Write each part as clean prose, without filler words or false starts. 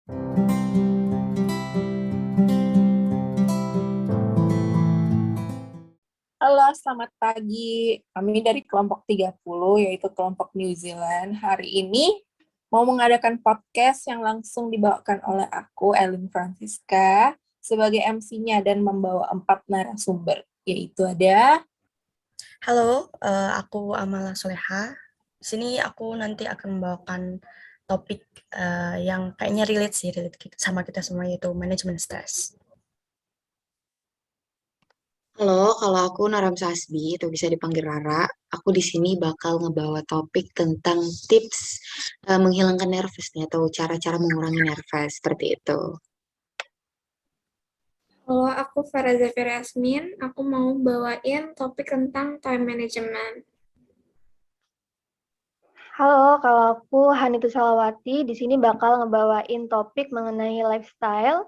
Halo, selamat pagi. Kami dari kelompok 30, yaitu kelompok New Zealand. Hari ini mau mengadakan podcast yang langsung dibawakan oleh aku, Elin Francisca, sebagai MC-nya dan membawa 4 narasumber, yaitu ada. Halo, aku Amala Soleha. Di sini aku nanti akan membawakan topik yang kayaknya relate sama kita semua, yaitu manajemen stres. Halo, kalau aku Naram Sasbi, itu bisa dipanggil Rara. Aku di sini bakal ngebawa topik tentang tips menghilangkan nervous nih, atau cara-cara mengurangi nervous seperti itu. Halo, aku Farah Zafir Yasmin. Aku mau bawain topik tentang time management. Halo, kalau aku Hanitu Salawati, di sini bakal ngebawain topik mengenai lifestyle.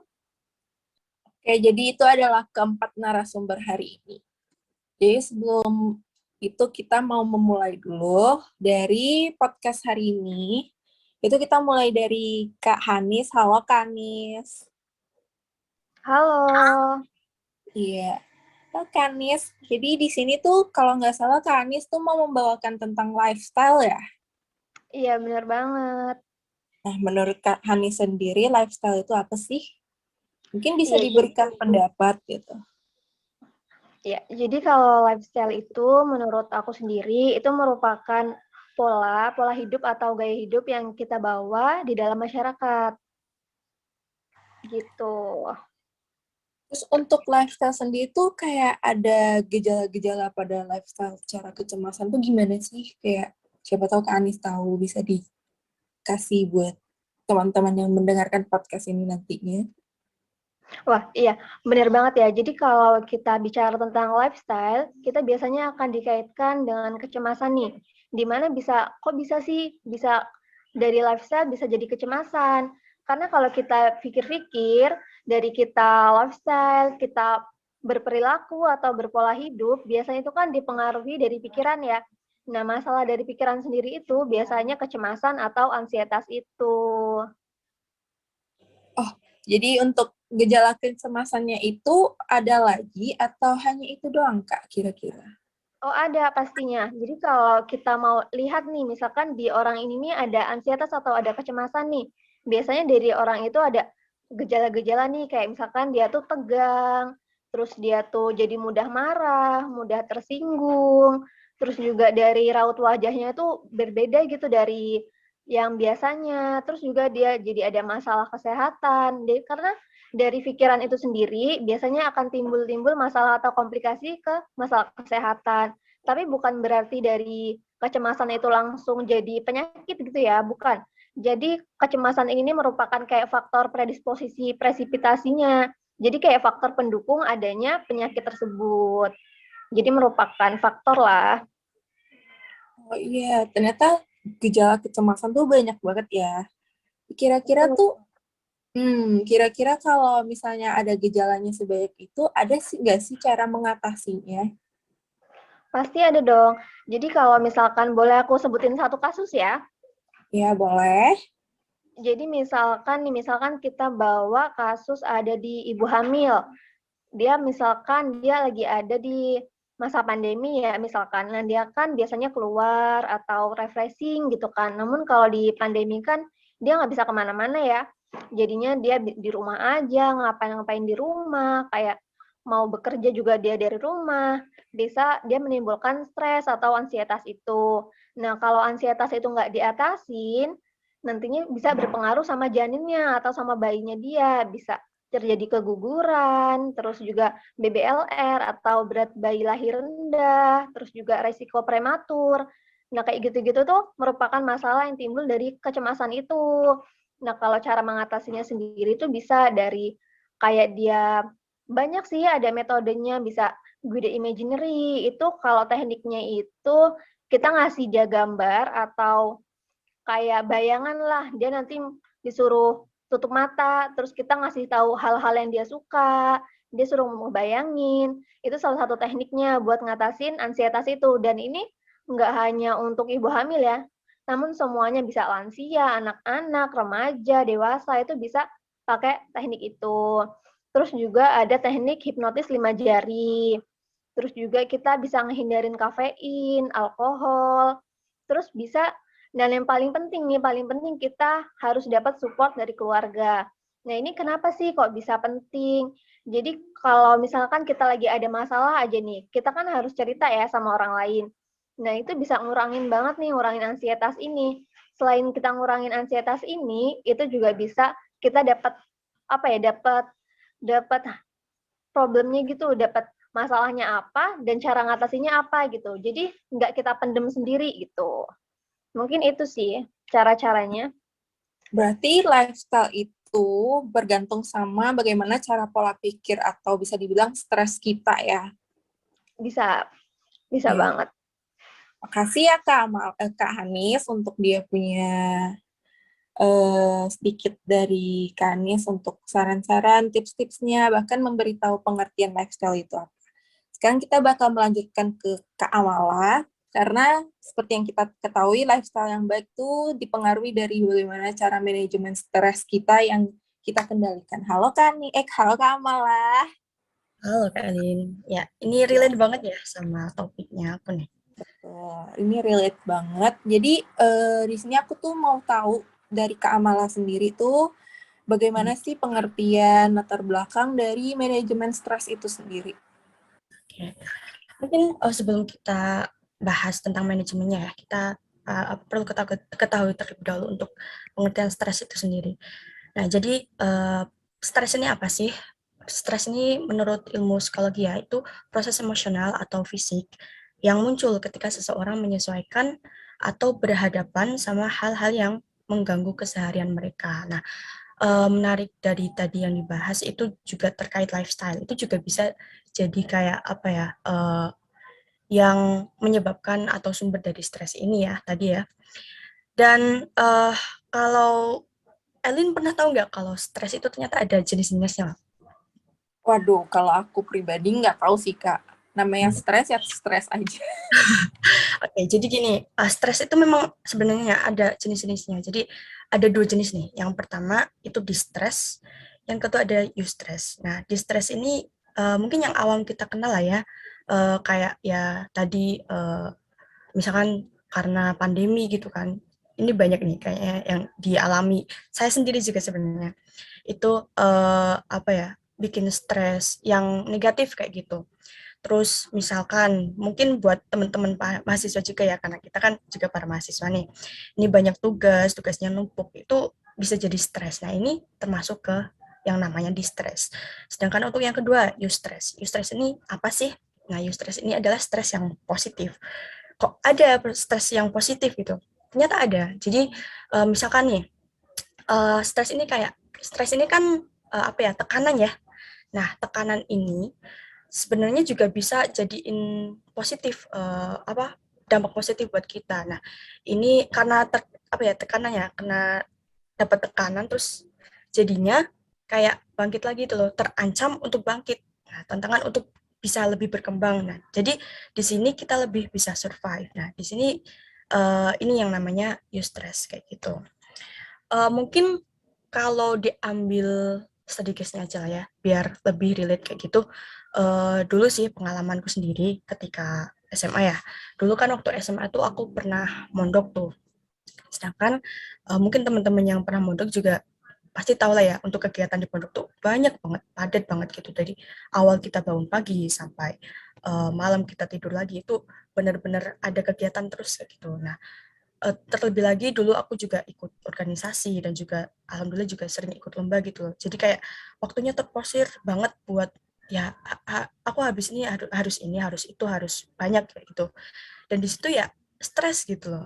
Oke, jadi itu adalah keempat narasumber hari ini. Jadi sebelum itu kita mau memulai dulu dari podcast hari ini. Itu kita mulai dari Kak Hanis. Halo, Kak Hanis. Halo. Iya. Oh, Kak Anies. Jadi di sini tuh kalau nggak salah Kak Anies tuh mau membawakan tentang lifestyle ya. Iya, benar banget. Nah, menurut Kak Hanis sendiri lifestyle itu apa sih? Mungkin bisa Iya, diberikan pendapat gitu. Ya, jadi kalau lifestyle itu menurut aku sendiri itu merupakan pola hidup atau gaya hidup yang kita bawa di dalam masyarakat. Gitu. Terus untuk lifestyle sendiri tuh kayak ada gejala-gejala pada lifestyle secara kecemasan tuh gimana sih? Kayak siapa tahu Kak Anis tahu bisa dikasih buat teman-teman yang mendengarkan podcast ini nantinya. Wah, iya, benar banget ya. Jadi kalau kita bicara tentang lifestyle, kita biasanya akan dikaitkan dengan kecemasan nih. Dimana kok bisa sih, bisa dari lifestyle bisa jadi kecemasan. Karena kalau kita pikir-pikir, dari kita lifestyle, kita berperilaku atau berpola hidup, biasanya itu kan dipengaruhi dari pikiran ya. Nah, masalah dari pikiran sendiri itu biasanya kecemasan atau ansietas itu. Oh, jadi untuk gejala kecemasannya itu ada lagi atau hanya itu doang, Kak, kira-kira? Oh, ada pastinya. Jadi kalau kita mau lihat nih, misalkan di orang ini nih ada ansietas atau ada kecemasan nih. Biasanya dari orang itu ada gejala-gejala nih, kayak misalkan dia tuh tegang, terus dia tuh jadi mudah marah, mudah tersinggung, terus juga dari raut wajahnya itu berbeda gitu dari yang biasanya. Terus juga dia jadi ada masalah kesehatan. Karena dari pikiran itu sendiri biasanya akan timbul-timbul masalah atau komplikasi ke masalah kesehatan. Tapi bukan berarti dari kecemasan itu langsung jadi penyakit gitu ya, bukan. Jadi kecemasan ini merupakan kayak faktor predisposisi presipitasinya. Jadi kayak faktor pendukung adanya penyakit tersebut. Jadi merupakan faktor lah. Oh iya, ternyata gejala kecemasan tuh banyak banget ya. Kira-kira tuh, kira-kira kalau misalnya ada gejalanya sebanyak itu, ada sih nggak sih cara mengatasinya? Pasti ada dong. Jadi kalau misalkan boleh aku sebutin satu kasus ya. Ya, boleh. Jadi misalkan kita bawa kasus ada di ibu hamil. Dia lagi ada di masa pandemi ya misalkan. Nah, dia kan biasanya keluar atau refreshing gitu kan. Namun kalau di pandemi kan dia nggak bisa kemana-mana ya. Jadinya dia di rumah aja, ngapain-ngapain di rumah, kayak mau bekerja juga dia dari rumah. Bisa dia menimbulkan stres atau ansietas itu. Nah, kalau ansietas itu nggak diatasin, nantinya bisa berpengaruh sama janinnya atau sama bayinya dia. Bisa terjadi keguguran, terus juga BBLR atau berat bayi lahir rendah, terus juga resiko prematur. Nah, kayak gitu-gitu tuh merupakan masalah yang timbul dari kecemasan itu. Nah, kalau cara mengatasinya sendiri itu bisa dari kayak dia banyak sih ada metodenya, bisa guided imaginary. Itu kalau tekniknya itu kita ngasih dia gambar atau kayak bayangan lah, dia nanti disuruh tutup mata, terus kita ngasih tahu hal-hal yang dia suka, dia suruh ngebayangin. Itu salah satu tekniknya buat ngatasin ansietas itu. Dan ini nggak hanya untuk ibu hamil ya, namun semuanya bisa lansia, anak-anak, remaja, dewasa itu bisa pakai teknik itu. Terus juga ada teknik hipnotis 5 jari. Terus juga kita bisa ngehindarin kafein, alkohol. Terus bisa, dan yang paling penting kita harus dapat support dari keluarga. Nah, ini kenapa sih kok bisa penting? Jadi kalau misalkan kita lagi ada masalah aja nih, kita kan harus cerita ya sama orang lain. Nah, itu bisa ngurangin banget nih, ngurangin ansietas ini. Selain kita ngurangin ansietas ini, itu juga bisa kita dapat apa ya, dapat problemnya gitu, dapat masalahnya apa dan cara ngatasinnya apa gitu. Jadi nggak kita pendem sendiri gitu. Mungkin itu sih cara-caranya. Berarti lifestyle itu bergantung sama bagaimana cara pola pikir atau bisa dibilang stres kita ya. Bisa Iya. banget. Makasih ya Kak Hanis untuk dia punya sedikit dari Kak Hanis untuk saran-saran, tips-tipsnya, bahkan memberitahu pengertian lifestyle itu apa. Sekarang kita bakal melanjutkan ke Kak Amala, karena seperti yang kita ketahui, lifestyle yang baik itu dipengaruhi dari bagaimana cara manajemen stres kita yang kita kendalikan. Halo halo Kak Amala. Halo Kak Alin. Ya, ini relate banget ya sama topiknya aku nih. Ini relate banget. Jadi di sini aku tuh mau tahu dari Kak Amala sendiri tuh bagaimana sih pengertian latar belakang dari manajemen stres itu sendiri? Oke. Mungkin sebelum kita bahas tentang manajemennya ya, kita perlu ketahui terlebih dahulu untuk pengertian stres itu sendiri. Nah, jadi stres ini apa sih? Stres ini menurut ilmu psikologi ya, itu proses emosional atau fisik yang muncul ketika seseorang menyesuaikan atau berhadapan sama hal-hal yang mengganggu keseharian mereka. Nah, menarik dari tadi yang dibahas itu juga terkait lifestyle. Itu juga bisa jadi kayak apa ya, yang menyebabkan atau sumber dari stres ini ya tadi ya. Dan kalau Elin pernah tahu nggak kalau stres itu ternyata ada jenis-jenisnya? Waduh, kalau aku pribadi nggak tahu sih Kak. Namanya stres ya stres aja. Oke, jadi gini, stres itu memang sebenarnya ada jenis-jenisnya. Jadi ada dua jenis nih. Yang pertama itu distress, yang kedua ada eustress. Nah, distress ini mungkin yang awam kita kenal lah ya, kayak ya tadi misalkan karena pandemi gitu kan. Ini banyak nih kayaknya yang dialami. Saya sendiri juga sebenarnya itu apa ya, bikin stres yang negatif kayak gitu. Terus misalkan mungkin buat teman-teman mahasiswa juga ya, karena kita kan juga para mahasiswa nih. Ini banyak tugasnya numpuk, itu bisa jadi stres. Nah, ini termasuk ke yang namanya distress. Sedangkan untuk yang kedua, eustress. Eustress ini apa sih? Nah, eustress ini adalah stres yang positif. Kok ada stres yang positif gitu? Ternyata ada. Jadi misalkan nih, stres ini kan apa ya, tekanan ya. Nah, tekanan ini sebenarnya juga bisa jadiin positif apa, dampak positif buat kita. Nah, ini karena apa ya, tekanannya karena dapat tekanan terus jadinya kayak bangkit lagi itu loh, terancam untuk bangkit. Nah, tantangan untuk bisa lebih berkembang. Nah, jadi di sini kita lebih bisa survive. Nah, di sini ini yang namanya eustress kayak gitu. Mungkin kalau diambil sedikitnya aja lah ya, biar lebih relate kayak gitu. Dulu sih pengalamanku sendiri ketika SMA ya. Dulu kan waktu SMA tuh aku pernah mondok tuh. Sedangkan mungkin teman-teman yang pernah mondok juga pasti tahu lah ya, untuk kegiatan di pondok tuh banyak banget, padat banget gitu. Dari awal kita bangun pagi sampai malam kita tidur lagi, itu benar-benar ada kegiatan terus kayak gitu. Nah, terlebih lagi dulu aku juga ikut organisasi dan juga alhamdulillah juga sering ikut lomba gitu loh. Jadi kayak waktunya terporsir banget buat ya aku habis ini harus ini, harus itu, harus banyak kayak gitu. Dan di situ ya stres gitu loh.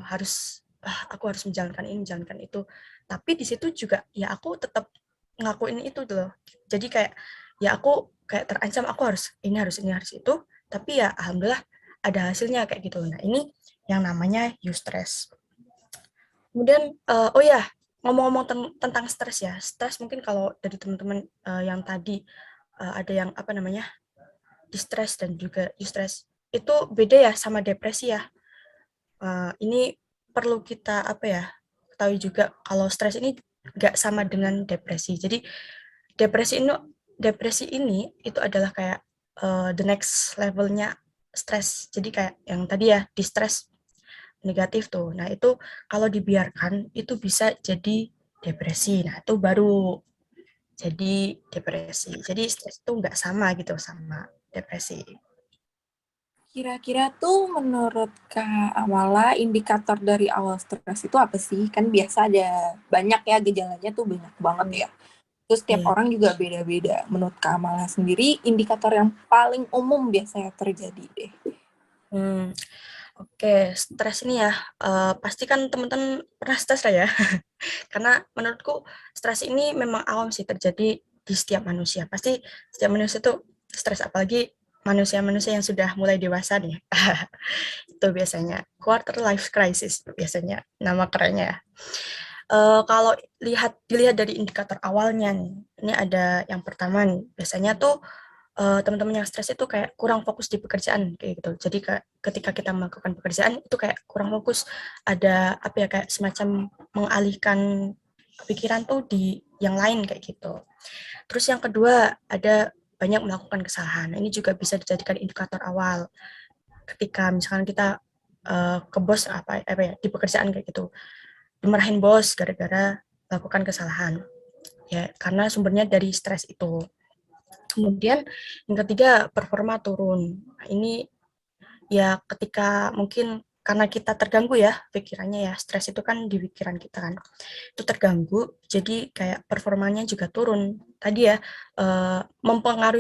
Aku harus menjalankan ini, menjalankan itu. Tapi di situ juga ya aku tetap ngakuin itu loh. Jadi kayak ya aku kayak terancam, aku harus ini, harus ini, harus itu. Tapi ya alhamdulillah ada hasilnya kayak gitu. Nah, ini yang namanya eustress. Kemudian, oh ya, ngomong-ngomong tentang stres ya, stres mungkin kalau dari teman-teman yang tadi ada yang apa namanya, distress dan juga eustress, itu beda ya sama depresi ya. Ini perlu kita ketahui juga kalau stres ini nggak sama dengan depresi. Jadi depresi ini itu adalah kayak the next levelnya stres. Jadi kayak yang tadi ya, di stres negatif tuh. Nah, itu kalau dibiarkan itu bisa jadi depresi. Nah, itu baru jadi depresi. Jadi stres itu nggak sama gitu sama depresi. Kira-kira tuh menurut Kak Amala, indikator dari awal stres itu apa sih? Kan biasa ada banyak ya gejalanya tuh banyak banget ya. Terus tiap Iya. orang juga beda-beda. Menurut Kak Amala sendiri, indikator yang paling umum biasanya terjadi deh. Hmm, Oke, stres ini ya, pasti kan teman-teman pernah stres lah ya. Karena menurutku stres ini memang awam sih terjadi di setiap manusia. Pasti setiap manusia tuh stres, apalagi manusia-manusia yang sudah mulai dewasa nih. Itu biasanya quarter life crisis biasanya nama kerennya ya. Kalau dilihat dari indikator awalnya nih, ini ada yang pertama nih, biasanya tuh teman-teman yang stres itu kayak kurang fokus di pekerjaan kayak gitu. Jadi ketika kita melakukan pekerjaan itu kayak kurang fokus, ada kayak semacam mengalihkan pikiran tuh di yang lain kayak gitu. Terus yang kedua ada banyak melakukan kesalahan. Ini juga bisa dijadikan indikator awal. Ketika misalkan kita ke bos di pekerjaan kayak gitu, dimarahin bos gara-gara melakukan kesalahan. Ya, karena sumbernya dari stres itu. Kemudian yang ketiga performa turun. Nah, ini ya ketika mungkin karena kita terganggu ya pikirannya ya, stres itu kan di pikiran kita kan. Itu terganggu, jadi kayak performanya juga turun. Tadi ya mempengaruhi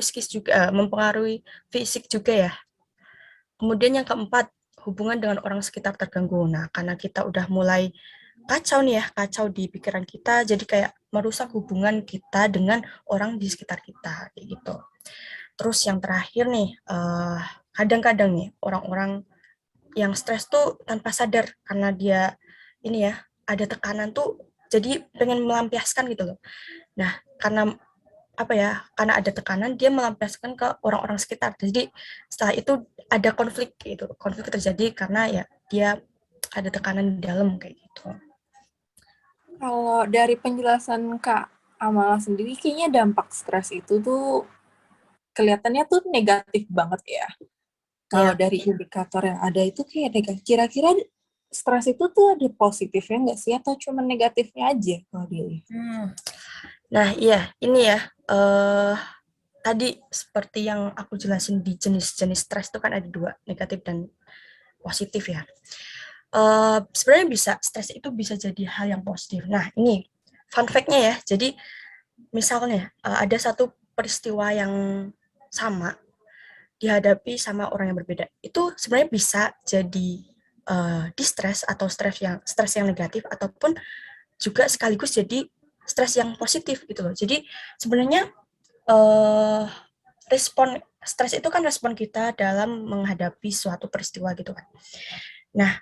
mempengaruhi fisik juga ya. Kemudian yang keempat, hubungan dengan orang sekitar terganggu. Nah, karena kita udah mulai kacau nih ya, kacau di pikiran kita, jadi kayak merusak hubungan kita dengan orang di sekitar kita, kayak gitu. Terus yang terakhir nih, kadang-kadang nih orang-orang yang stres tuh tanpa sadar karena dia ini ya ada tekanan tuh jadi pengen melampiaskan gitu loh. Nah, karena ada tekanan dia melampiaskan ke orang-orang sekitar. Jadi setelah itu ada konflik gitu. Konflik terjadi karena ya dia ada tekanan di dalam kayak gitu. Kalau dari penjelasan Kak Amala sendiri, kayaknya dampak stres itu tuh kelihatannya tuh negatif banget ya. Kalau Ya. dari indikator yang ada itu kayak negatif. Kira-kira stres itu tuh ada positifnya nggak sih? Atau cuma negatifnya aja kalau dilihat? Nah, iya, ini ya. Tadi seperti yang aku jelasin di jenis-jenis stres itu kan ada dua, negatif dan positif ya. Sebenarnya stres itu bisa jadi hal yang positif. Nah, ini fun fact-nya ya. Jadi, misalnya ada satu peristiwa yang sama dihadapi sama orang yang berbeda. Itu sebenarnya bisa jadi distress atau stres yang negatif ataupun juga sekaligus jadi stres yang positif gitu loh. Jadi sebenarnya respon stres itu kan respon kita dalam menghadapi suatu peristiwa gitu kan. Nah,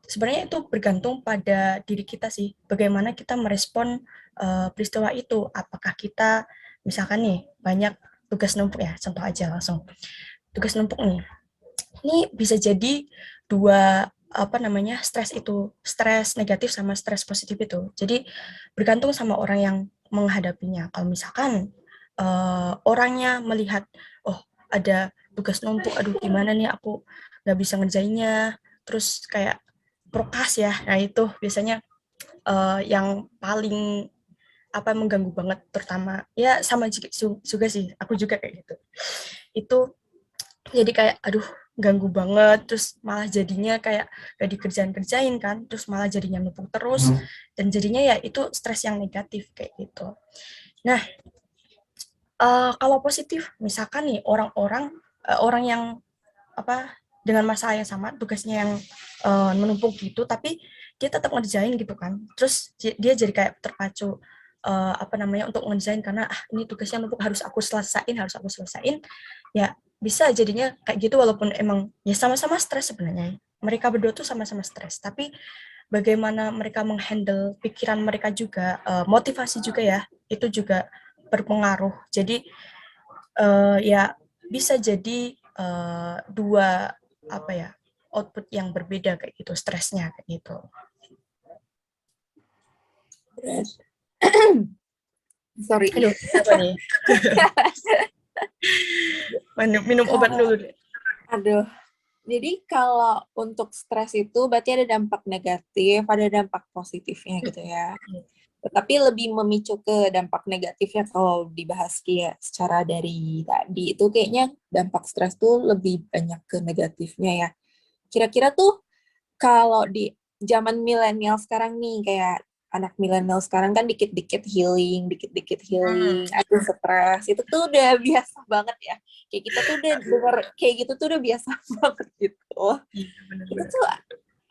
sebenarnya itu bergantung pada diri kita sih, bagaimana kita merespon peristiwa itu. Apakah kita, misalkan nih, banyak tugas numpuk ya, contoh aja langsung. Tugas numpuk nih, ini bisa jadi dua stres negatif sama stres positif itu. Jadi bergantung sama orang yang menghadapinya. Kalau misalkan orangnya melihat, oh ada tugas numpuk, aduh gimana nih aku nggak bisa ngerjainnya, terus kayak prokas ya, nah itu biasanya yang paling mengganggu banget, terutama ya sama juga sih, aku juga kayak gitu. Itu jadi kayak aduh ganggu banget, terus malah jadinya kayak gak dikerjain kan, terus malah jadinya numpuk terus, dan jadinya ya itu stres yang negatif kayak gitu. Nah, kalau positif, misalkan nih orang yang dengan masalah yang sama, tugasnya yang menumpuk gitu, tapi dia tetap ngerjain gitu kan. Terus dia jadi kayak terpacu untuk ngerjain karena ini tugasnya numpuk, harus aku selesaiin. Ya bisa jadinya kayak gitu, walaupun emang ya sama-sama stres sebenarnya. Mereka berdua tuh sama-sama stres, tapi bagaimana mereka menghandle pikiran mereka juga, motivasi juga ya, itu juga berpengaruh. Jadi ya bisa jadi dua output yang berbeda kayak gitu, stresnya kayak gitu. Sorry. Aduh, apa nih? Minum obat dulu deh. Aduh. Jadi kalau untuk stres itu berarti ada dampak negatif, ada dampak positifnya gitu ya. Tetapi lebih memicu ke dampak negatifnya kalau dibahas kayak secara dari tadi itu kayaknya dampak stres tuh lebih banyak ke negatifnya ya. Kira-kira tuh kalau di zaman milenial sekarang nih, kayak anak milenial sekarang kan dikit-dikit healing, aduh stres, itu tuh udah biasa banget ya. Kayak kita tuh udah denger kayak gitu tuh udah biasa banget gitu. Iya, Itu benar-benar. tuh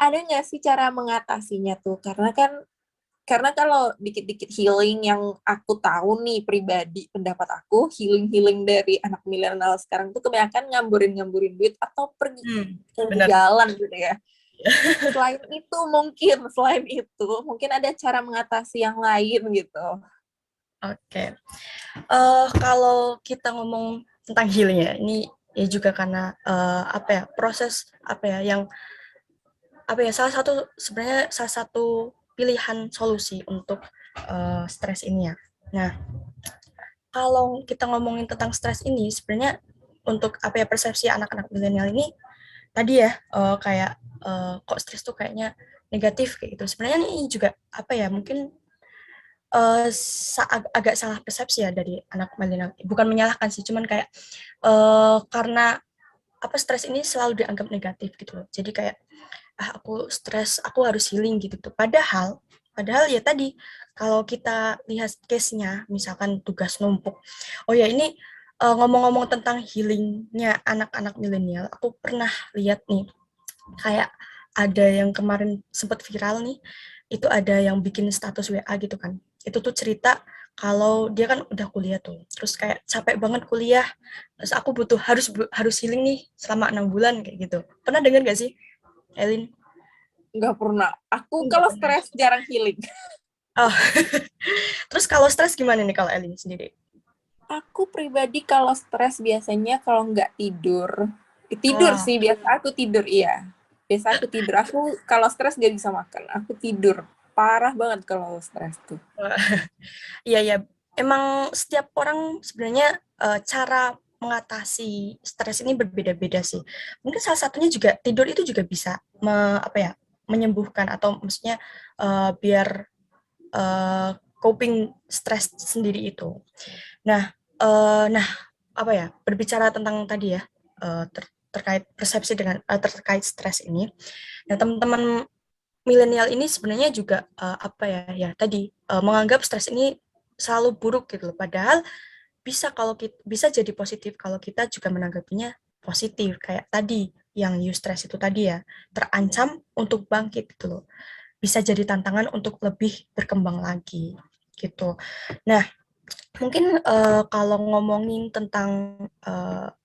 ada nggak sih cara mengatasinya tuh? Karena kalau dikit-dikit healing yang aku tahu nih pribadi, pendapat aku, healing dari anak milenial sekarang tuh kebanyakan ngamburin duit atau pergi ke Benar. jalan gitu ya. Selain itu mungkin ada cara mengatasi yang lain gitu. Oke. Kalau kita ngomong tentang healing ya, ini ya juga karena proses yang sebenarnya salah satu pilihan solusi untuk stres ini ya. Nah, kalau kita ngomongin tentang stres ini sebenarnya untuk persepsi anak-anak milenial ini tadi ya kayak kok stres tuh kayaknya negatif kayak gitu. Sebenarnya ini juga mungkin agak salah persepsi ya dari anak milenial. Bukan menyalahkan sih, cuman kayak karena stres ini selalu dianggap negatif gitu loh. Jadi kayak aku stres, aku harus healing gitu tuh. Padahal ya tadi kalau kita lihat case-nya, misalkan tugas numpuk. Oh ya ini ngomong-ngomong tentang healingnya anak-anak milenial, aku pernah lihat nih kayak ada yang kemarin sempat viral nih, itu ada yang bikin status WA gitu kan. Itu tuh cerita kalau dia kan udah kuliah tuh, terus kayak capek banget kuliah, terus aku butuh harus healing nih selama 6 bulan kayak gitu. Pernah dengar gak sih, Elin? Nggak pernah. Aku Nggak kalau pernah. stres jarang healing. Oh. Terus kalau stres gimana nih kalau Elin sendiri? Aku pribadi kalau stres biasanya kalau nggak tidur. Tidur sih, biasa aku tidur, iya. Biasa aku tidur. Aku kalau stres nggak bisa makan. Aku tidur. Parah banget kalau stres tuh. Iya ya, emang setiap orang sebenarnya cara mengatasi stres ini berbeda-beda sih. Mungkin salah satunya juga tidur itu juga bisa menyembuhkan atau maksudnya biar coping stres sendiri itu. Nah, berbicara tentang tadi ya terkait persepsi dengan terkait stres ini. Nah, teman-teman milenial ini sebenarnya juga tadi menganggap stres ini selalu buruk gitu loh. Padahal bisa jadi positif kalau kita juga menanggapinya positif kayak tadi yang eustress itu tadi ya, terancam untuk bangkit gitu loh. Bisa jadi tantangan untuk lebih berkembang lagi gitu. Nah, mungkin kalau ngomongin tentang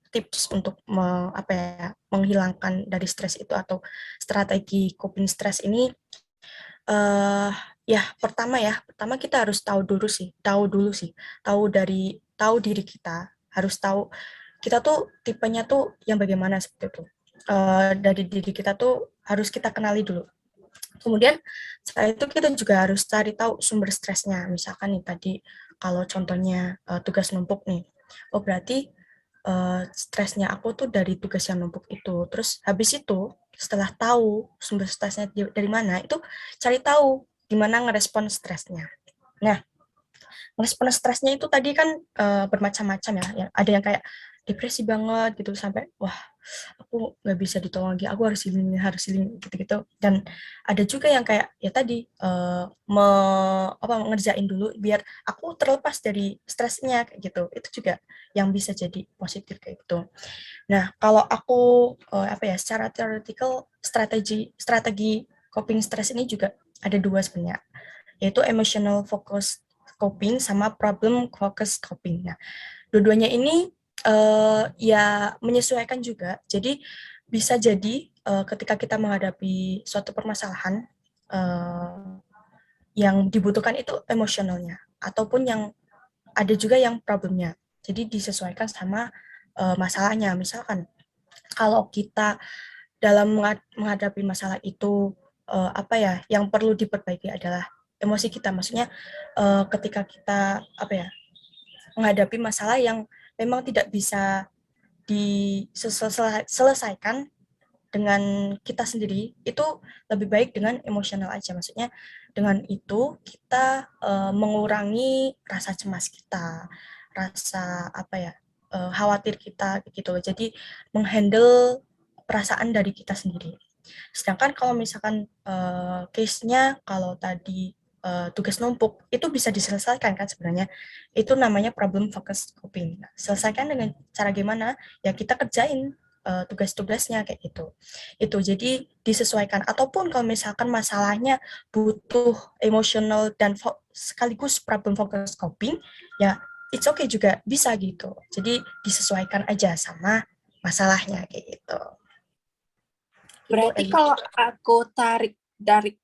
tips untuk menghilangkan dari stres itu atau strategi coping stres ini pertama kita harus tahu dulu sih, tahu diri kita, harus tahu kita tuh tipenya tuh yang bagaimana seperti itu. Dari diri kita tuh harus kita kenali dulu. Kemudian setelah itu kita juga harus cari tahu sumber stresnya. Misalkan nih tadi kalau contohnya tugas numpuk nih, oh berarti stresnya aku tuh dari tugas yang numpuk itu. Terus habis itu setelah tahu sumber stresnya dari mana, itu cari tahu gimana ngerespon stresnya. Nah, respon stresnya itu tadi kan bermacam-macam ya. Ada yang kayak depresi banget gitu sampai wah aku nggak bisa ditolong lagi, aku harus healing gitu-gitu. Dan ada juga yang kayak ya tadi ngerjain dulu biar aku terlepas dari stresnya kayak gitu. Itu juga yang bisa jadi positif kayak gitu. Nah, kalau aku secara theoretical strategi coping stress ini juga ada dua sebenarnya, yaitu emotional focus coping sama problem focus coping. Nah, dua-duanya ini ya menyesuaikan juga. Jadi bisa jadi ketika kita menghadapi suatu permasalahan yang dibutuhkan itu emosionalnya, ataupun yang ada juga yang problemnya. Jadi disesuaikan sama masalahnya. Misalkan kalau kita dalam menghadapi masalah itu, apa ya, yang perlu diperbaiki adalah emosi kita. Maksudnya ketika kita apa ya, menghadapi masalah yang memang tidak bisa diselesaikan dengan kita sendiri, itu lebih baik dengan emosional aja. Maksudnya dengan itu kita mengurangi rasa cemas kita, rasa apa ya, khawatir kita gitu loh. Jadi menghandle perasaan dari kita sendiri. Sedangkan kalau misalkan case-nya kalau tadi tugas numpuk itu bisa diselesaikan kan sebenarnya. Itu namanya problem focus coping. Nah, selesaikan dengan cara gimana? Ya kita kerjain tugas-tugasnya kayak gitu. Itu jadi disesuaikan, ataupun kalau misalkan masalahnya butuh emotional dan sekaligus problem focus coping, ya it's okay juga bisa gitu. Jadi disesuaikan aja sama masalahnya kayak gitu. Berarti Itu, kalau aku tarik dari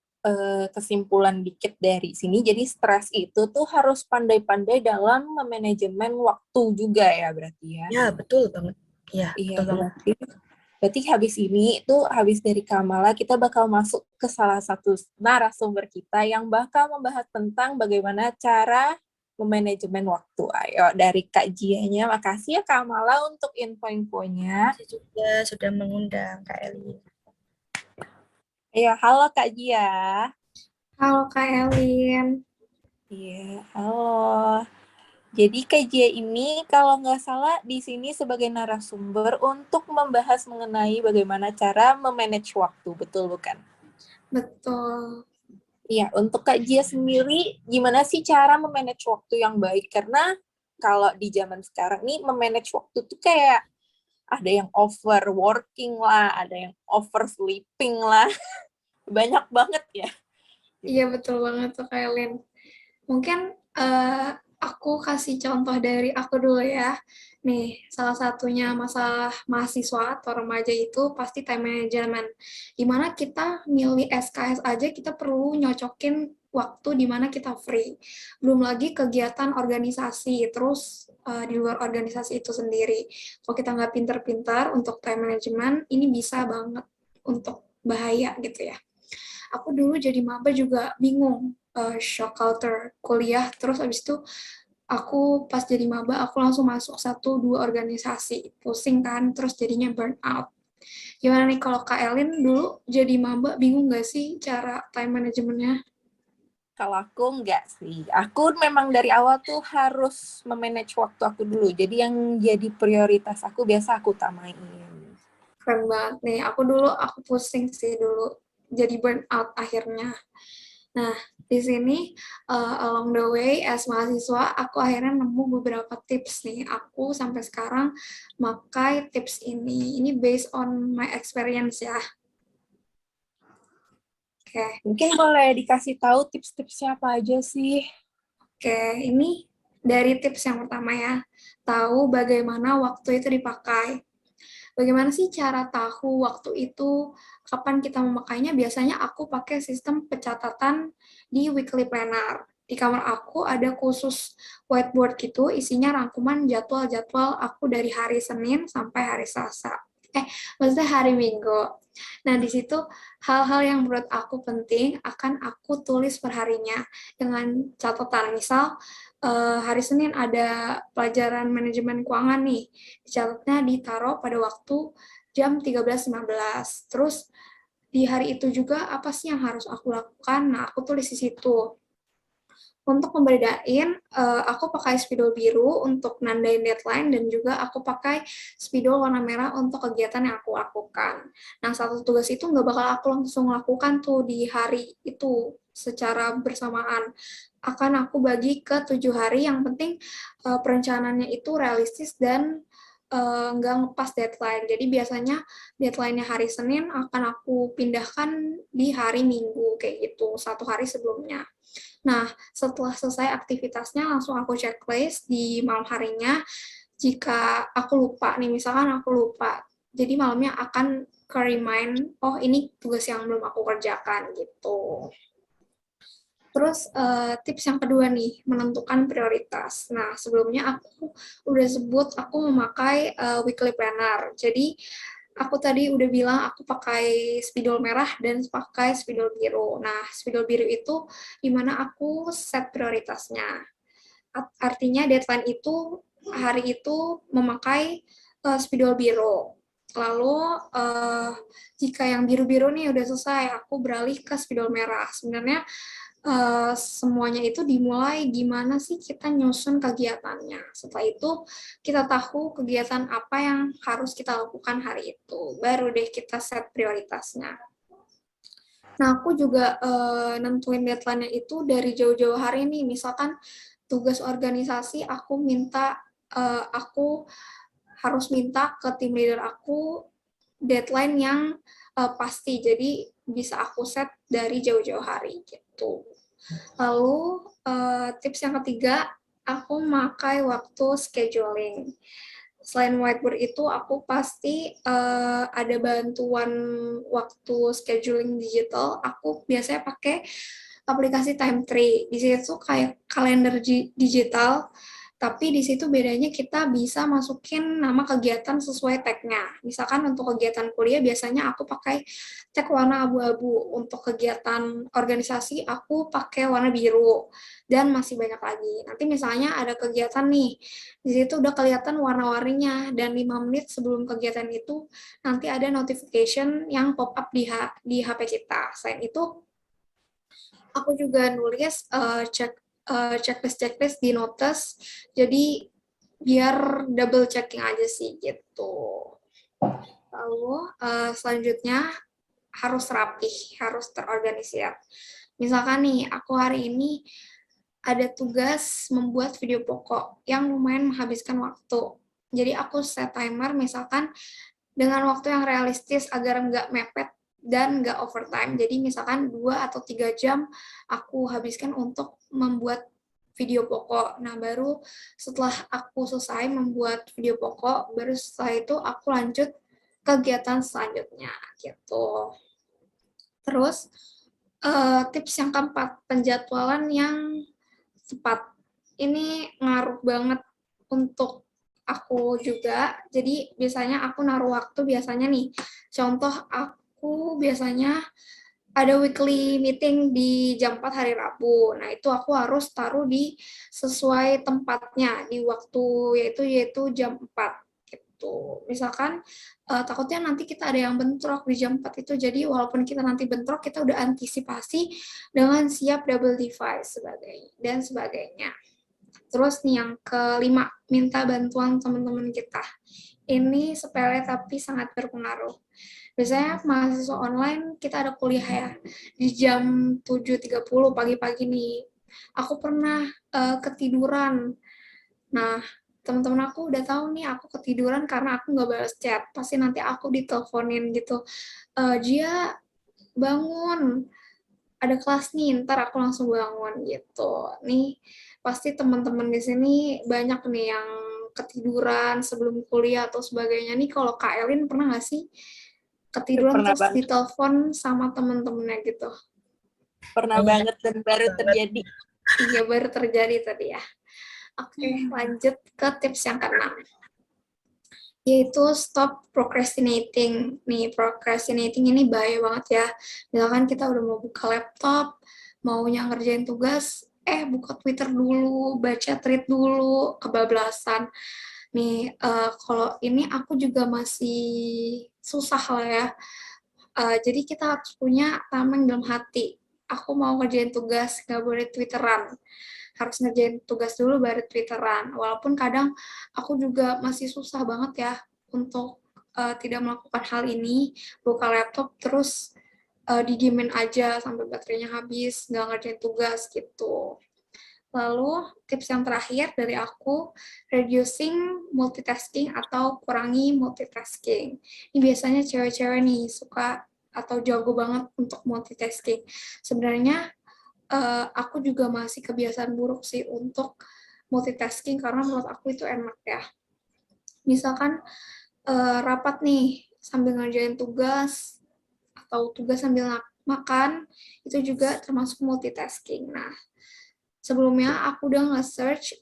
kesimpulan dikit dari sini, jadi stres itu tuh harus pandai-pandai dalam memanajemen waktu juga ya berarti ya? ya betul banget. Iya, Iya, betul banget. berarti habis ini tuh, habis dari Kamala, kita bakal masuk ke salah satu narasumber kita yang bakal membahas tentang bagaimana cara memanajemen waktu. Ayo, dari Kak Jianya, makasih ya Kamala untuk info-infonya. Saya juga sudah mengundang Kak Eli. Ayo, halo Kak Jia. Halo Kak Elin. Iya, halo. Jadi Kak Jia ini kalau nggak salah di sini sebagai narasumber untuk membahas mengenai bagaimana cara memanage waktu, betul bukan? Betul. Iya, untuk Kak Jia sendiri, gimana sih cara memanage waktu yang baik? Karena kalau di zaman sekarang nih, memanage waktu tuh kayak ada yang overworking lah, ada yang oversleeping lah. Banyak banget ya. Iya betul banget tuh Kak Elin. Mungkin aku kasih contoh dari aku dulu ya. Nih, salah satunya masalah mahasiswa atau remaja itu pasti time management. Dimana kita milih SKS aja kita perlu nyocokin waktu di mana kita free. Belum lagi kegiatan organisasi, terus di luar organisasi itu sendiri. Kalau kita nggak pinter-pinter untuk time management, ini bisa banget untuk bahaya gitu ya. Aku dulu jadi maba juga bingung, shock culture kuliah, terus abis itu aku pas jadi maba aku langsung masuk 1-2 organisasi, pusing kan, terus jadinya burn out. Gimana nih kalau Kak Elin dulu jadi maba bingung gak sih cara time manajemennya? Kalau aku enggak sih. Aku memang dari awal tuh harus memanage waktu aku dulu. Jadi yang jadi prioritas aku biasa aku utamain. Keren banget nih, aku pusing sih dulu, jadi burn out akhirnya. Nah, di sini along the way as mahasiswa, aku akhirnya nemu beberapa tips nih. Aku sampai sekarang makai tips ini. Ini based on my experience ya. Oke, Mungkin boleh dikasih tahu tips-tipsnya apa aja sih? ini dari tips yang pertama ya. Tahu bagaimana waktu itu dipakai. Bagaimana sih cara tahu waktu itu, kapan kita memakainya? Biasanya aku pakai sistem pencatatan di weekly planner. Di kamar aku ada khusus whiteboard gitu, isinya rangkuman jadwal-jadwal aku dari hari Senin sampai hari Selasa. Maksudnya hari Minggu. Nah, di situ hal-hal yang menurut aku penting akan aku tulis perharinya dengan catatan. Misal, hari Senin ada pelajaran manajemen keuangan nih, dicatatnya ditaruh pada waktu jam 13.15. Terus di hari itu juga apa sih yang harus aku lakukan? Nah, aku tulis di situ. Untuk membedain, aku pakai spidol biru untuk nandain deadline dan juga aku pakai spidol warna merah untuk kegiatan yang aku lakukan. Nah, satu tugas itu nggak bakal aku langsung lakukan tuh di hari itu secara bersamaan. Akan aku bagi ke 7 hari, yang penting perencanaannya itu realistis dan nggak ngepas deadline. Jadi biasanya deadline-nya hari Senin akan aku pindahkan di hari Minggu, kayak gitu, 1 hari sebelumnya. Nah, setelah selesai aktivitasnya, langsung aku checklist di malam harinya. Jika aku lupa nih, misalkan aku lupa, jadi malamnya akan ke remind, oh ini tugas yang belum aku kerjakan, gitu. Terus tips yang kedua nih, menentukan prioritas. Nah, sebelumnya aku udah sebut aku memakai weekly planner. Jadi aku tadi udah bilang aku pakai spidol merah dan pakai spidol biru. Nah, spidol biru itu dimana aku set prioritasnya. Artinya deadline itu hari itu memakai spidol biru. Lalu jika yang biru-biru nih udah selesai, aku beralih ke spidol merah. Sebenarnya semuanya itu dimulai gimana sih kita nyusun kegiatannya. Setelah itu kita tahu kegiatan apa yang harus kita lakukan hari itu. Baru deh kita set prioritasnya. Nah, aku juga nentuin deadline-nya itu dari jauh-jauh hari nih. Misalkan tugas organisasi, aku harus minta ke tim leader aku deadline yang pasti. Jadi bisa aku set dari jauh-jauh hari gitu. Lalu tips yang ketiga, aku memakai waktu scheduling. Selain whiteboard itu, aku pasti ada bantuan waktu scheduling digital. Aku biasanya pakai aplikasi Time3. Di situ kayak kalender digital, tapi di situ bedanya kita bisa masukin nama kegiatan sesuai tag-nya. Misalkan untuk kegiatan kuliah biasanya aku pakai tag warna abu-abu. Untuk kegiatan organisasi aku pakai warna biru. Dan masih banyak lagi. Nanti misalnya ada kegiatan nih, di situ udah kelihatan warna-warninya, dan 5 menit sebelum kegiatan itu nanti ada notification yang pop up di HP kita. Selain itu, aku juga nulis checklist di notes, jadi biar double checking aja sih gitu. Lalu selanjutnya harus rapih, harus terorganisir. Misalkan nih, aku hari ini ada tugas membuat video pokok yang lumayan menghabiskan waktu. Jadi aku set timer misalkan dengan waktu yang realistis agar nggak mepet dan nggak overtime. Jadi misalkan 2 atau 3 jam aku habiskan untuk membuat video pokok. Nah, baru setelah aku selesai membuat video pokok, baru setelah itu aku lanjut kegiatan selanjutnya gitu. Terus tips yang keempat, penjadwalan yang tepat. Ini ngaruh banget untuk aku juga. Jadi biasanya aku naruh waktu biasanya nih. Contoh aku biasanya ada weekly meeting di jam 4 hari Rabu. Nah, itu aku harus taruh di sesuai tempatnya di waktu yaitu jam 4 gitu. Misalkan takutnya nanti kita ada yang bentrok di jam 4 itu. Jadi walaupun kita nanti bentrok, kita udah antisipasi dengan siap double device dan sebagainya. Terus nih yang kelima, minta bantuan teman-teman kita. Ini sepele tapi sangat berpengaruh. Biasanya mahasiswa online kita ada kuliah ya di jam 7.30 pagi-pagi nih. Aku pernah ketiduran. Nah, teman-teman aku udah tahu nih aku ketiduran karena aku nggak balas chat. Pasti nanti aku diteleponin gitu. Dia bangun, ada kelas nih, ntar aku langsung bangun gitu. Nih, pasti teman-teman di sini banyak nih yang ketiduran sebelum kuliah atau sebagainya. Nih, kalau Kak Elin pernah nggak sih ketiduran Pernah terus banget. ditelepon sama teman-temannya gitu? Pernah banget dan baru terjadi. Iya, baru terjadi tadi ya. Oke, lanjut ke tips yang keenam, yaitu stop procrastinating. Nih, procrastinating ini bahaya banget ya. Misalkan kita udah mau buka laptop, maunya ngerjain tugas, buka Twitter dulu, baca tweet dulu, kebablasan. Nih, kalau ini aku juga masih susah lah ya. Jadi kita harus punya tameng dalam hati. Aku mau ngerjain tugas, nggak boleh twitteran. Harus ngerjain tugas dulu baru twitteran. Walaupun kadang aku juga masih susah banget ya untuk tidak melakukan hal ini, buka laptop terus didiemin aja sampai baterainya habis, nggak ngerjain tugas gitu. Lalu tips yang terakhir dari aku, reducing multitasking atau kurangi multitasking. Ini biasanya cewek-cewek nih suka atau jago banget untuk multitasking. Sebenarnya aku juga masih kebiasaan buruk sih untuk multitasking karena menurut aku itu enak ya. Misalkan rapat nih sambil ngerjain tugas atau tugas sambil makan, itu juga termasuk multitasking. Nah, sebelumnya aku udah nge-search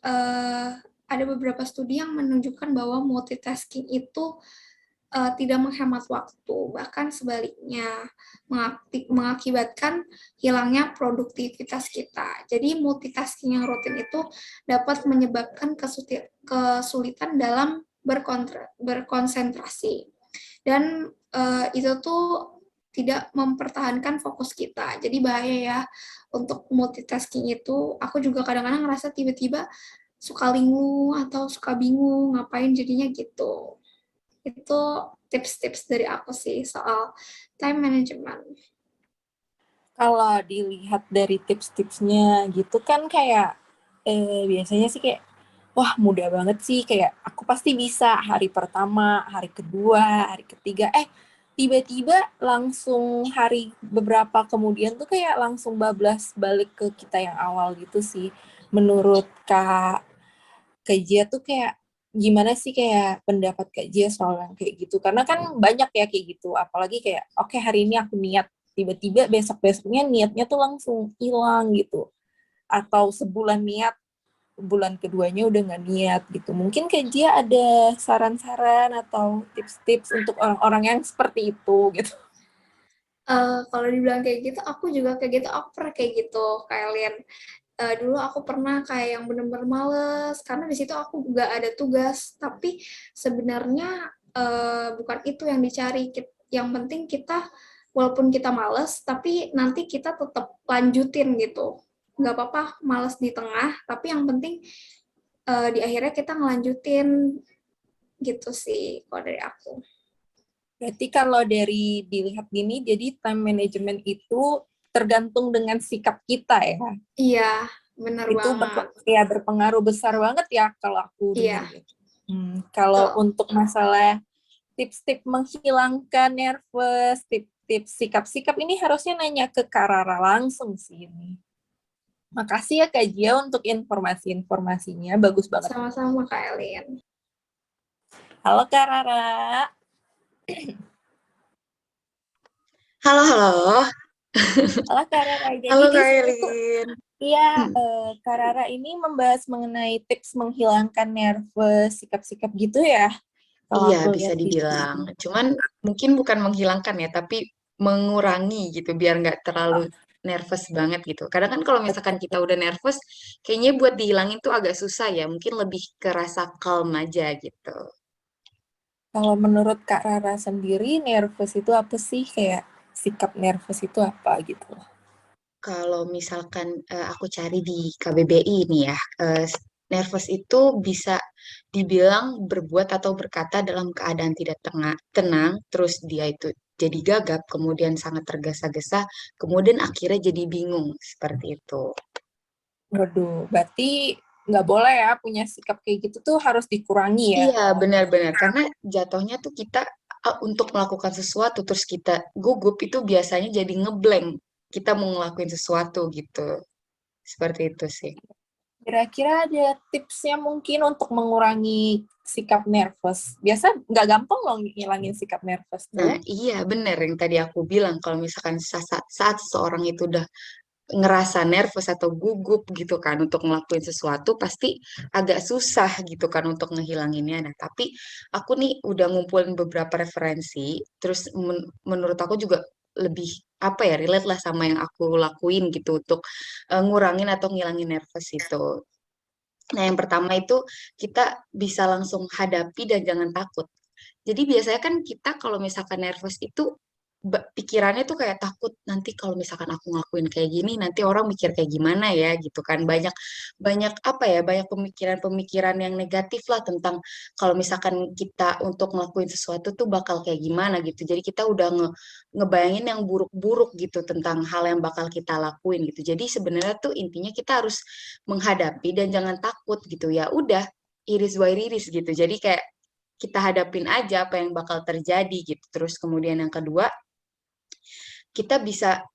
ada beberapa studi yang menunjukkan bahwa multitasking itu tidak menghemat waktu, bahkan sebaliknya mengakibatkan hilangnya produktivitas kita. Jadi multitasking yang rutin itu dapat menyebabkan kesulitan dalam berkonsentrasi. Dan itu tuh tidak mempertahankan fokus kita. Jadi bahaya ya untuk multitasking itu. Aku juga kadang-kadang ngerasa tiba-tiba suka linglung atau suka bingung ngapain jadinya gitu. Itu tips-tips dari aku sih soal time management. Kalau dilihat dari tips-tipsnya gitu kan kayak biasanya sih kayak wah mudah banget sih, kayak aku pasti bisa hari pertama, hari kedua, hari ketiga, tiba-tiba langsung hari beberapa kemudian tuh kayak langsung bablas balik ke kita yang awal gitu sih. Menurut Kak Jia tuh kayak gimana sih kayak pendapat Kak Jia soal yang kayak gitu? Karena kan banyak ya kayak gitu, apalagi kayak oke, hari ini aku niat, tiba-tiba besok-besoknya niatnya tuh langsung hilang gitu. Atau sebulan niat, bulan keduanya udah nggak niat gitu. Mungkin Kak Jia ada saran-saran atau tips-tips untuk orang-orang yang seperti itu gitu. Kalau dibilang kayak gitu, aku juga kayak gitu, aku pernah kayak gitu, kayak Lian. Dulu aku pernah kayak yang bener-bener males, karena di situ aku nggak ada tugas, tapi sebenarnya bukan itu yang dicari. Yang penting kita, walaupun kita males, tapi nanti kita tetap lanjutin gitu. Nggak apa-apa males di tengah, tapi yang penting di akhirnya kita ngelanjutin gitu sih kalau dari aku. Berarti kalau dari dilihat gini, jadi time management itu tergantung dengan sikap kita ya. Iya, benar Itu banget. berpengaruh besar banget ya kalau aku dengar Iya, gitu. Kalau betul. untuk masalah tips-tips menghilangkan nervous, tips-tips sikap-sikap ini harusnya nanya ke Kak Rara langsung sih ini. Makasih ya Kak Jia untuk informasi-informasinya, bagus banget. Sama-sama Kak Elin. Halo Kak Rara. Halo, halo. Halo Kak Rara. Jadi Halo di Kak sini tuh Elin. iya, Kak Rara ini membahas mengenai tips menghilangkan nervous, sikap-sikap gitu ya. Kalau Iya, aku bisa lihat di dibilang. sini. Cuman mungkin bukan menghilangkan ya, tapi mengurangi gitu, biar nggak terlalu nervous banget gitu. Kadang kan kalau misalkan kita udah nervous, kayaknya buat dihilangin tuh agak susah ya. Mungkin lebih ke rasa calm aja gitu. Kalau menurut Kak Rara sendiri, nervous itu apa sih? Kayak sikap nervous itu apa gitu? Kalau misalkan aku cari di KBBI ini ya, nervous itu bisa dibilang berbuat atau berkata dalam keadaan tidak tenang, terus dia itu jadi gagap, kemudian sangat tergesa-gesa, kemudian akhirnya jadi bingung, seperti itu. Waduh, berarti nggak boleh ya punya sikap kayak gitu tuh harus dikurangi ya. Iya, benar-benar. Karena jatuhnya tuh kita untuk melakukan sesuatu, terus kita gugup, itu biasanya jadi ngeblank. Kita mau ngelakuin sesuatu gitu. Seperti itu sih. Kira-kira ada tipsnya mungkin untuk mengurangi sikap nervous. Biasa nggak gampang loh ngilangin sikap nervous Nah, tuh. iya benar yang tadi aku bilang kalau misalkan saat seseorang itu udah ngerasa nervous atau gugup gitu kan untuk ngelakuin sesuatu pasti agak susah gitu kan untuk ngehilanginnya. Nah, tapi aku nih udah ngumpulin beberapa referensi, terus menurut aku juga lebih apa ya relate lah sama yang aku lakuin gitu untuk ngurangin atau ngilangin nervous itu. Nah, yang pertama itu kita bisa langsung hadapi dan jangan takut. Jadi biasanya kan kita kalau misalkan nervous itu pikirannya tuh kayak takut nanti kalau misalkan aku ngelakuin kayak gini nanti orang mikir kayak gimana ya gitu kan. Banyak banyak apa ya banyak pemikiran-pemikiran yang negatif lah tentang kalau misalkan kita untuk ngelakuin sesuatu tuh bakal kayak gimana gitu. Jadi kita udah ngebayangin yang buruk-buruk gitu tentang hal yang bakal kita lakuin gitu. Jadi sebenarnya tuh intinya kita harus menghadapi dan jangan takut gitu ya. Udah iris by iris gitu. Jadi kayak kita hadapin aja apa yang bakal terjadi gitu. Terus kemudian yang kedua, kita bisa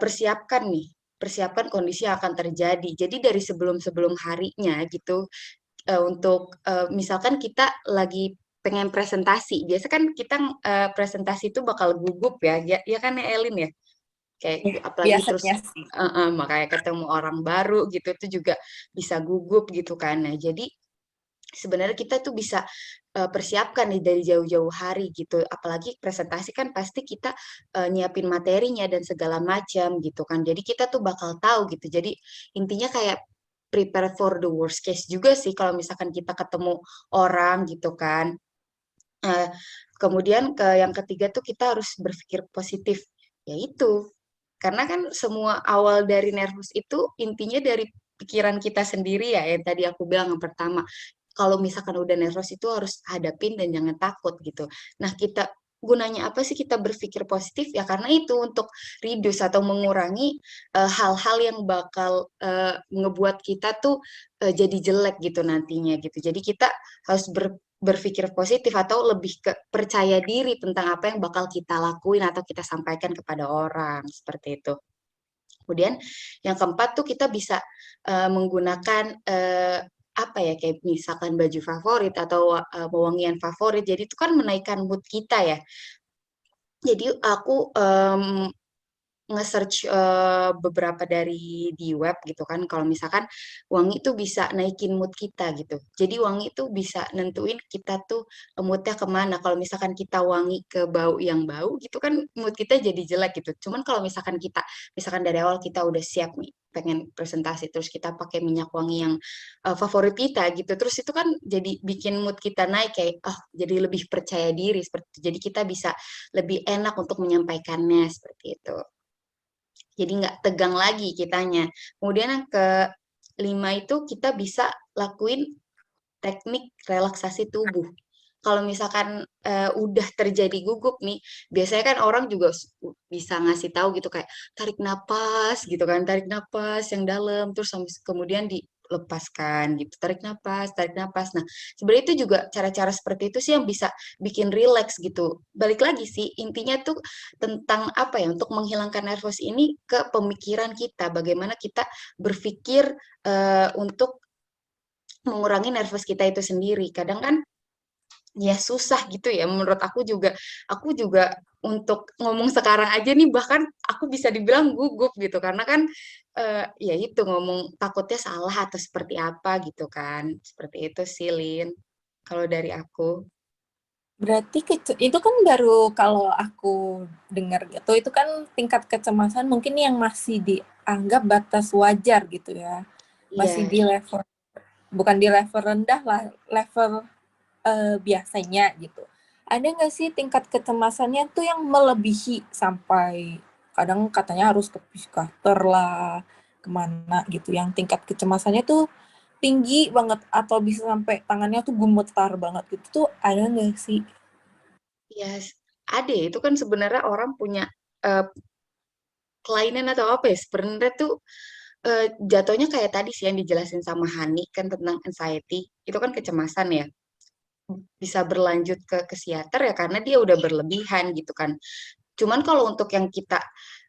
persiapkan nih, persiapkan kondisi yang akan terjadi. Jadi dari sebelum-sebelum harinya gitu, untuk misalkan kita lagi pengen presentasi, biasa kan kita presentasi itu bakal gugup ya, ya kan ya Elin ya? Kayak apalagi terus Biasanya sih. makanya ketemu orang baru gitu itu juga bisa gugup gitu kan. Nah, jadi sebenarnya kita tuh bisa persiapkan nih dari jauh-jauh hari gitu. Apalagi presentasi kan pasti kita nyiapin materinya dan segala macam gitu kan. Jadi kita tuh bakal tahu gitu. Jadi intinya kayak prepare for the worst case juga sih kalau misalkan kita ketemu orang gitu kan. Eh, Kemudian yang ketiga tuh kita harus berpikir positif, yaitu karena kan semua awal dari nervous itu intinya dari pikiran kita sendiri ya, yang tadi aku bilang yang pertama. Kalau misalkan udah nervous itu harus hadapin dan jangan takut gitu. Nah, kita gunanya apa sih kita berpikir positif ya karena itu untuk reduce atau mengurangi hal-hal yang bakal ngebuat kita tuh jadi jelek gitu nantinya gitu. Jadi kita harus berpikir positif atau lebih ke percaya diri tentang apa yang bakal kita lakuin atau kita sampaikan kepada orang seperti itu. Kemudian yang keempat tuh kita bisa menggunakan apa ya kayak misalkan baju favorit atau pewangian favorit. Jadi itu kan menaikkan mood kita ya. Jadi aku nge-search beberapa dari di web gitu kan kalau misalkan wangi itu bisa naikin mood kita gitu. Jadi wangi itu bisa nentuin kita tuh moodnya kemana. Kalau misalkan kita wangi ke bau yang bau gitu kan mood kita jadi jelek gitu. Cuman kalau misalkan kita misalkan dari awal kita udah siap nih pengen presentasi terus kita pakai minyak wangi yang favorit kita gitu. Terus itu kan jadi bikin mood kita naik kayak jadi lebih percaya diri seperti itu. Jadi kita bisa lebih enak untuk menyampaikannya seperti itu. Jadi nggak tegang lagi kitanya. Kemudian yang kelima itu kita bisa lakuin teknik relaksasi tubuh. Kalau misalkan udah terjadi gugup nih, biasanya kan orang juga bisa ngasih tahu gitu kayak tarik napas gitu kan, tarik napas yang dalam, terus kemudian dilepaskan gitu, tarik napas, tarik napas. Nah, sebenarnya itu juga cara-cara seperti itu sih yang bisa bikin rileks gitu. Balik lagi sih, intinya tuh tentang apa ya, untuk menghilangkan nervous ini ke pemikiran kita, bagaimana kita berpikir untuk mengurangi nervous kita itu sendiri. Kadang kan ya susah gitu ya menurut aku juga untuk ngomong sekarang aja nih bahkan aku bisa dibilang gugup gitu karena kan ya itu ngomong takutnya salah atau seperti apa gitu kan seperti itu sih Lin kalau dari aku. Berarti itu kan baru kalau aku dengar gitu, itu kan tingkat kecemasan mungkin yang masih dianggap batas wajar gitu ya. Masih Iya, di level, bukan di level rendah lah, level biasanya gitu. Ada nggak sih tingkat kecemasannya tuh yang melebihi sampai kadang katanya harus ke psikiater lah, kemana gitu, yang tingkat kecemasannya tuh tinggi banget atau bisa sampai tangannya tuh gemetar banget gitu tuh ada nggak sih? iya, ada ya, itu kan sebenarnya orang punya eh, kelainan atau apa ya sebenarnya tuh jatuhnya kayak tadi sih yang dijelasin sama Hani kan tentang anxiety itu kan kecemasan ya bisa berlanjut ke psikiater ya karena dia udah berlebihan gitu kan. Cuman kalau untuk yang kita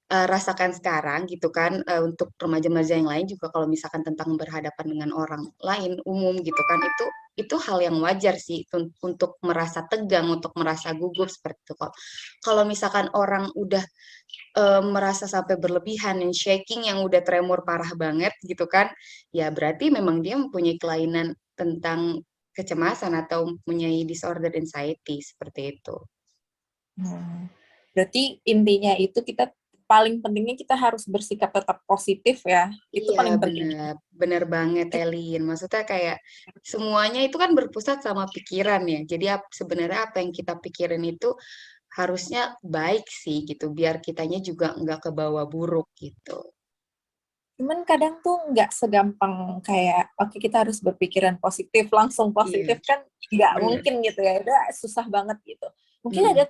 rasakan sekarang gitu kan, untuk remaja-remaja yang lain juga kalau misalkan tentang berhadapan dengan orang lain umum gitu kan, itu hal yang wajar sih untuk merasa tegang, untuk merasa gugup seperti itu kok. Kalau misalkan orang udah merasa sampai berlebihan yang shaking yang udah tremor parah banget gitu kan, ya berarti memang dia mempunyai kelainan tentang kecemasan atau mempunyai disorder anxiety seperti itu. Berarti intinya itu kita paling pentingnya kita harus bersikap tetap positif ya. Itu Iya, paling penting. benar, benar banget, Elin. Maksudnya kayak semuanya itu kan berpusat sama pikiran ya. Jadi sebenarnya apa yang kita pikirin itu harusnya baik sih gitu, biar kitanya juga nggak kebawa buruk gitu. Cuman kadang tuh nggak segampang kayak, oke kita harus berpikiran positif, langsung Iya, positif kan nggak benar. mungkin gitu ya. Udah susah banget gitu. Mungkin Mm-mm.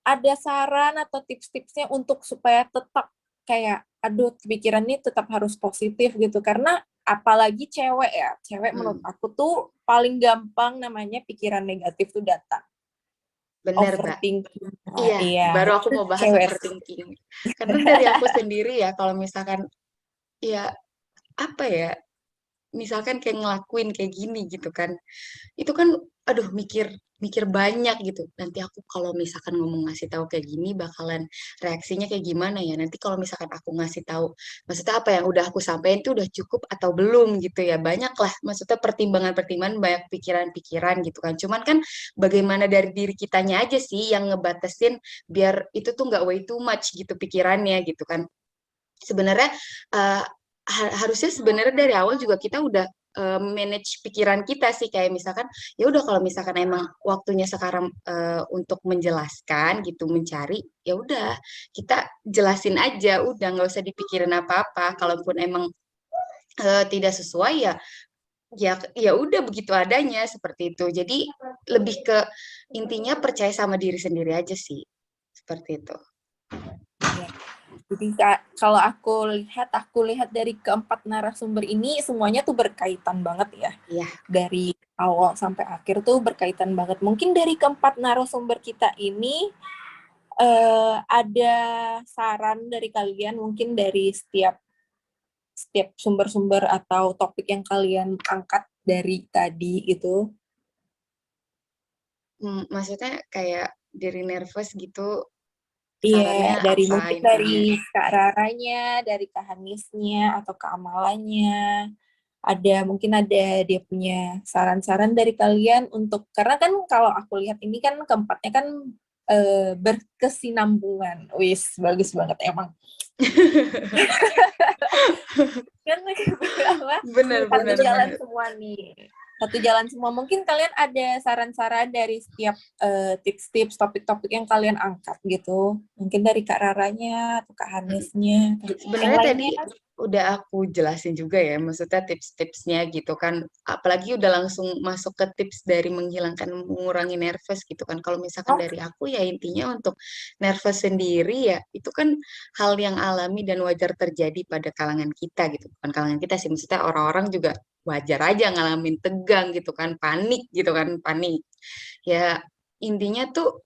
ada saran atau tips-tipsnya untuk supaya tetap kayak, aduh pikiran ini tetap harus positif gitu. Karena apalagi cewek ya, cewek menurut Mm. aku tuh paling gampang namanya pikiran negatif tuh datang. Benar, Mbak. Overthinking. Nah, Iya, iya, baru aku itu mau bahas cewek. overthinking. Karena dari aku sendiri ya, kalau misalkan ya apa ya misalkan kayak ngelakuin kayak gini gitu kan. Itu kan aduh mikir mikir banyak gitu. Nanti aku kalau misalkan ngomong ngasih tahu kayak gini bakalan reaksinya kayak gimana ya? Nanti kalau misalkan aku ngasih tahu, maksudnya apa yang udah aku sampaikan itu udah cukup atau belum gitu ya? Banyak lah, maksudnya pertimbangan-pertimbangan, banyak pikiran-pikiran gitu kan. Cuman kan bagaimana dari diri kitanya aja sih yang ngebatasin biar itu tuh nggak way too much gitu pikirannya gitu kan. Sebenarnya eh, harusnya sebenarnya dari awal juga kita udah manage pikiran kita sih, kayak misalkan ya udah kalau misalkan emang waktunya sekarang untuk menjelaskan gitu, mencari, ya udah kita jelasin aja, udah nggak usah dipikirin apa-apa. Kalaupun emang tidak sesuai ya ya udah begitu adanya seperti itu. Jadi lebih ke intinya percaya sama diri sendiri aja sih, seperti itu. Ya. Jadi kalau aku lihat dari keempat narasumber ini semuanya tuh berkaitan banget ya. Iya. Dari awal sampai akhir tuh berkaitan banget. Mungkin dari keempat narasumber kita ini ada saran dari kalian mungkin dari setiap sumber-sumber atau topik yang kalian angkat dari tadi gitu. Maksudnya kayak dari nervous gitu, Iya, sarannya dari apa mungkin intinya? dari Kak Raranya, dari Kak Hanisnya, atau Kak Amalanya. Mungkin ada dia punya saran-saran dari kalian untuk, karena kan kalau aku lihat ini kan keempatnya kan berkesinambungan. Wis, bagus banget emang. Kan apa? Satu Bener-bener jalan bener. semua nih. Satu jalan semua. Mungkin kalian ada saran-saran dari setiap tips-tips, topik-topik yang kalian angkat gitu. Mungkin dari Kak Raranya, atau Kak Hanisnya, atau yang Sebenarnya tadi lainnya. udah aku jelasin juga ya, maksudnya tips-tipsnya gitu kan. Apalagi udah langsung masuk ke tips dari mengurangi nervous gitu kan. Kalau misalkan Oh, dari aku ya intinya untuk nervous sendiri ya itu kan hal yang alami dan wajar terjadi pada kalangan kita gitu. Bukan kalangan kita sih, maksudnya orang-orang juga wajar aja ngalamin tegang gitu kan, panik gitu kan, panik. Ya intinya tuh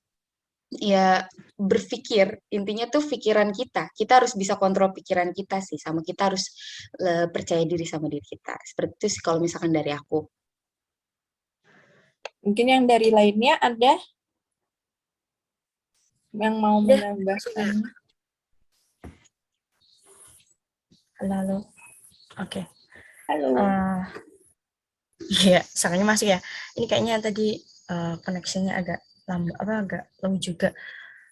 ya berpikir, intinya tuh pikiran kita harus bisa kontrol pikiran kita sih, sama kita harus percaya diri sama diri kita, seperti itu sih kalau misalkan dari aku. mungkin yang dari lainnya ada yang mau Udah, masuk ya. menambahkan. Halo, halo. Oke. Halo. Iya, sarannya masuk ya. Ini kayaknya tadi koneksinya agak lambat, agak low juga.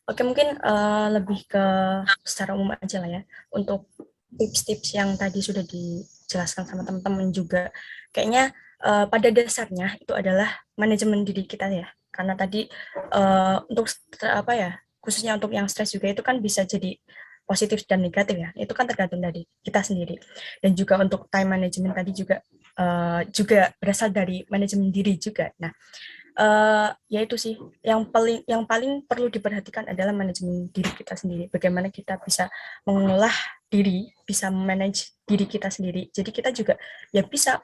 Oke, mungkin lebih ke secara umum aja lah ya. Untuk tips-tips yang tadi sudah dijelaskan sama teman-teman juga, kayaknya pada dasarnya itu adalah manajemen diri kita ya. Karena tadi untuk apa ya, khususnya untuk yang stres juga itu kan bisa jadi positif dan negatif ya. Itu kan tergantung dari kita sendiri. Dan juga untuk time management tadi juga berasal dari manajemen diri juga. Nah, ya itu sih yang paling perlu diperhatikan adalah manajemen diri kita sendiri. Bagaimana kita bisa mengolah diri, bisa manage diri kita sendiri. Jadi kita juga ya bisa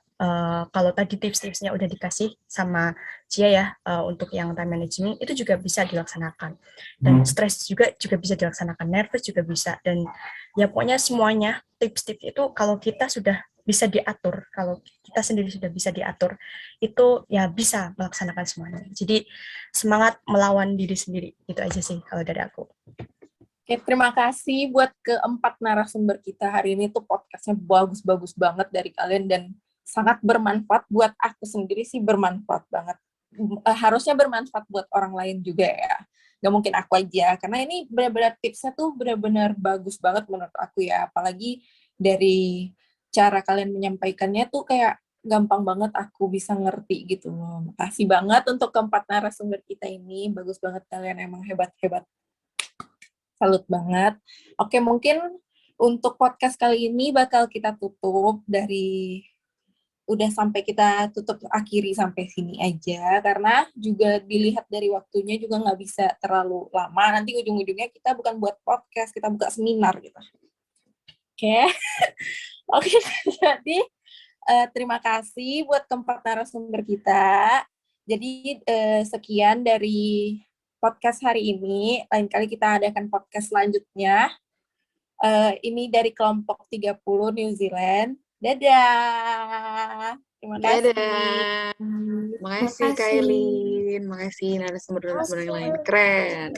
kalau tadi tips-tipsnya udah dikasih sama Cia ya untuk yang time management itu juga bisa dilaksanakan. Dan stres juga bisa dilaksanakan, nervous juga bisa, dan ya pokoknya semuanya tips-tips itu kalau kita sudah bisa diatur, kalau kita sendiri sudah bisa diatur, itu ya bisa melaksanakan semuanya. Jadi semangat melawan diri sendiri, itu aja sih kalau dari aku. Oke, terima kasih buat keempat narasumber kita hari ini tuh podcastnya bagus-bagus banget dari kalian dan sangat bermanfaat buat aku sendiri sih, bermanfaat banget. Harusnya bermanfaat buat orang lain juga ya. Gak mungkin aku aja, karena ini benar-benar tipsnya tuh benar-benar bagus banget menurut aku ya. Apalagi dari cara kalian menyampaikannya tuh kayak gampang banget aku bisa ngerti gitu loh. Makasih banget untuk keempat narasumber kita ini. Bagus banget kalian, emang hebat-hebat. Salut banget. Oke, mungkin untuk podcast kali ini bakal kita tutup udah sampai kita tutup akhiri sampai sini aja, karena juga dilihat dari waktunya juga nggak bisa terlalu lama, nanti ujung-ujungnya kita bukan buat podcast, kita buka seminar gitu. Oke. Oke, jadi terima kasih buat keempat narasumber kita. Jadi sekian dari podcast hari ini. Lain kali kita adakan podcast selanjutnya. Ini dari kelompok 30 New Zealand. Dadah. Terima kasih. Dadah. Makasih Makasih. Kailin, makasih narasumber-narasumber yang lain. Keren.